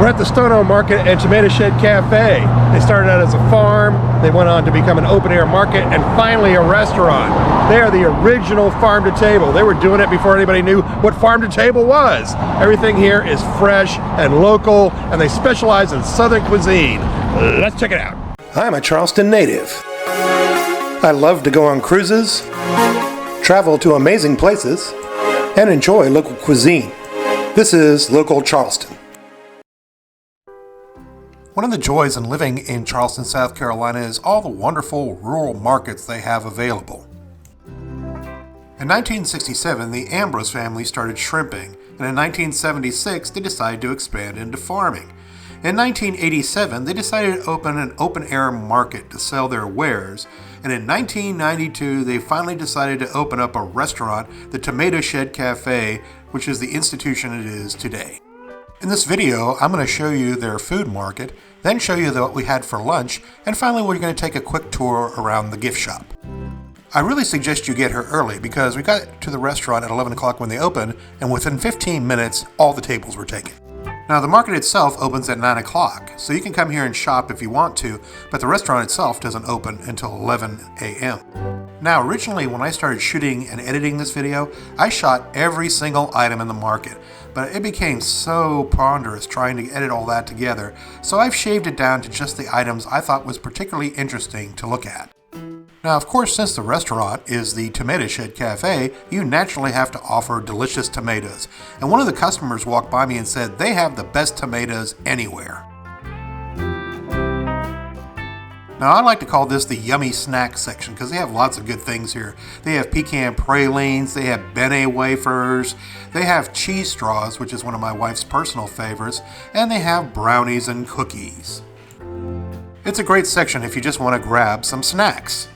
We're at the Stono Market and Tomato Shed Cafe. They started out as a farm, they went on to become an open-air market, and finally a restaurant. They are the original farm-to-table. They were doing it before anybody knew what farm-to-table was. Everything here is fresh and local, and they specialize in Southern cuisine. Let's check it out. I'm a Charleston native. I love to go on cruises, travel to amazing places, and enjoy local cuisine. This is Local Charleston. One of the joys in living in Charleston, South Carolina is all the wonderful rural markets they have available. In 1967, the Ambrose family started shrimping, and in 1976, they decided to expand into farming. In 1987, they decided to open an open-air market to sell their wares, and in 1992, they finally decided to open up a restaurant, the Tomato Shed Cafe, which is the institution it is today. In this video, I'm going to show you their food market, then show you what we had for lunch, and finally we're going to take a quick tour around the gift shop. I really suggest you get here early because we got to the restaurant at 11 o'clock when they opened, and within 15 minutes, all the tables were taken. Now, the market itself opens at 9 o'clock, so you can come here and shop if you want to, but the restaurant itself doesn't open until 11 a.m. Now, originally, when I started shooting and editing this video, I shot every single item in the market, but it became so ponderous trying to edit all that together, so I've shaved it down to just the items I thought was particularly interesting to look at. Now, of course, since the restaurant is the Tomato Shed Cafe, you naturally have to offer delicious tomatoes. And one of the customers walked by me and said they have the best tomatoes anywhere. Now, I like to call this the yummy snack section because they have lots of good things here. They have pecan pralines, they have Bene wafers, they have cheese straws, which is one of my wife's personal favorites, and they have brownies and cookies. It's a great section if you just want to grab some snacks.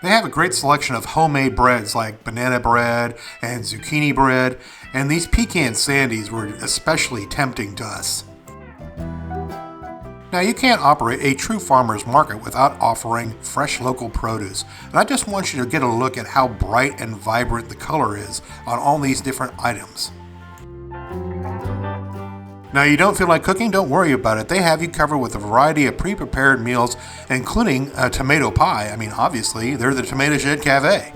They have a great selection of homemade breads like banana bread and zucchini bread, and these pecan sandies were especially tempting to us. Now, you can't operate a true farmer's market without offering fresh local produce, and I just want you to get a look at how bright and vibrant the color is on all these different items. Now, you don't feel like cooking? Don't worry about it. They have you covered with a variety of pre-prepared meals, including a tomato pie. I mean, obviously, they're the Tomato Shed Cafe.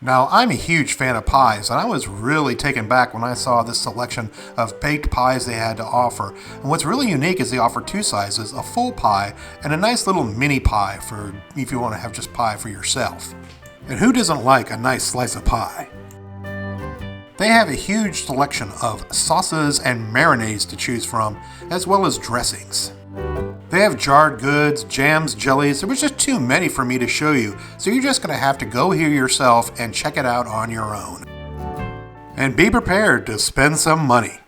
Now, I'm a huge fan of pies, and I was really taken back when I saw this selection of baked pies they had to offer. And what's really unique is they offer two sizes, a full pie and a nice little mini pie for if you want to have just pie for yourself. And who doesn't like a nice slice of pie? They have a huge selection of sauces and marinades to choose from, as well as dressings. They have jarred goods, jams, jellies. There was just too many for me to show you, so you're just going to have to go here yourself and check it out on your own. And be prepared to spend some money.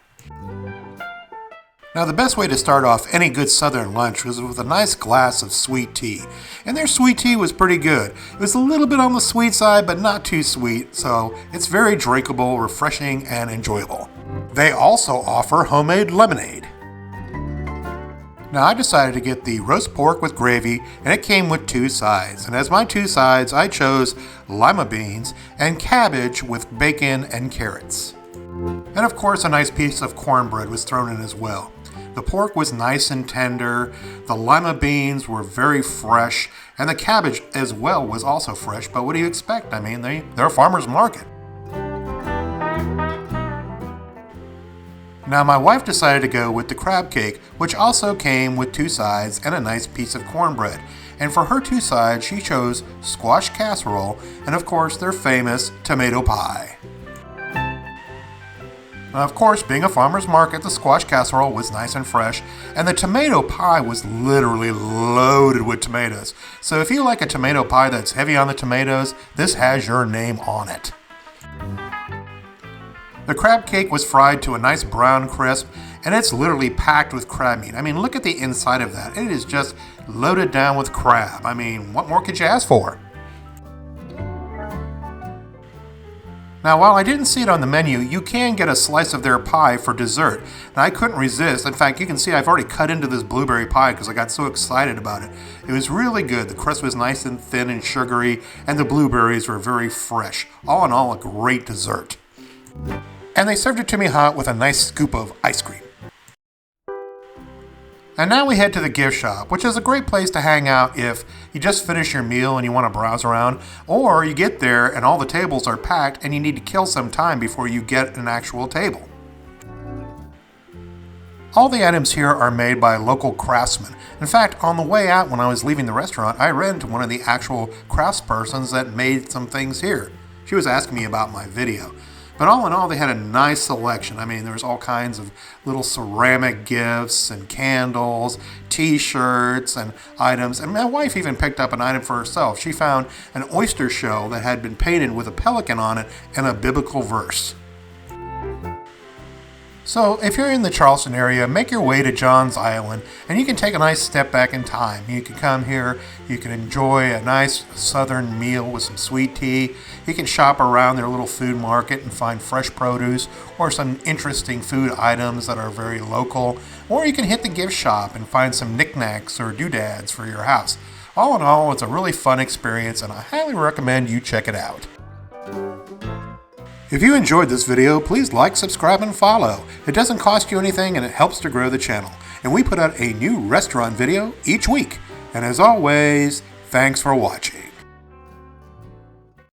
Now, the best way to start off any good Southern lunch was with a nice glass of sweet tea. And their sweet tea was pretty good. It was a little bit on the sweet side, but not too sweet, so it's very drinkable, refreshing, and enjoyable. They also offer homemade lemonade. Now, I decided to get the roast pork with gravy, and it came with two sides. And as my two sides, I chose lima beans and cabbage with bacon and carrots. And of course, a nice piece of cornbread was thrown in as well. The pork was nice and tender, the lima beans were very fresh, and the cabbage as well was also fresh, but what do you expect? I mean, they're a farmer's market. Now, my wife decided to go with the crab cake, which also came with two sides and a nice piece of cornbread. And for her two sides, she chose squash casserole and, of course, their famous tomato pie. Now, of course, being a farmer's market, the squash casserole was nice and fresh, and the tomato pie was literally loaded with tomatoes. So if you like a tomato pie that's heavy on the tomatoes, this has your name on it. The crab cake was fried to a nice brown crisp, and it's literally packed with crab meat. I mean, look at the inside of that. It is just loaded down with crab. I mean, what more could you ask for? Now, while I didn't see it on the menu, you can get a slice of their pie for dessert. Now, I couldn't resist. In fact, you can see I've already cut into this blueberry pie because I got so excited about it. It was really good. The crust was nice and thin and sugary, and the blueberries were very fresh. All in all, a great dessert. and they served it to me hot with a nice scoop of ice cream. And now we head to the gift shop, which is a great place to hang out if you just finish your meal and you want to browse around, or you get there and all the tables are packed and you need to kill some time before you get an actual table. All the items here are made by local craftsmen. In fact, on the way out when I was leaving the restaurant, I ran into one of the actual craftspersons that made some things here. She was asking me about my video. But all in all, they had a nice selection. I mean, there was all kinds of little ceramic gifts and candles, t-shirts and items. And my wife even picked up an item for herself. She found an oyster shell that had been painted with a pelican on it and a biblical verse. So if you're in the Charleston area, make your way to John's Island and you can take a nice step back in time. You can come here, you can enjoy a nice southern meal with some sweet tea. You can shop around their little food market and find fresh produce or some interesting food items that are very local. Or you can hit the gift shop and find some knickknacks or doodads for your house. All in all, it's a really fun experience and I highly recommend you check it out. If you enjoyed this video, please like, subscribe, and follow. It doesn't cost you anything and it helps to grow the channel. And we put out a new restaurant video each week. And as always, thanks for watching.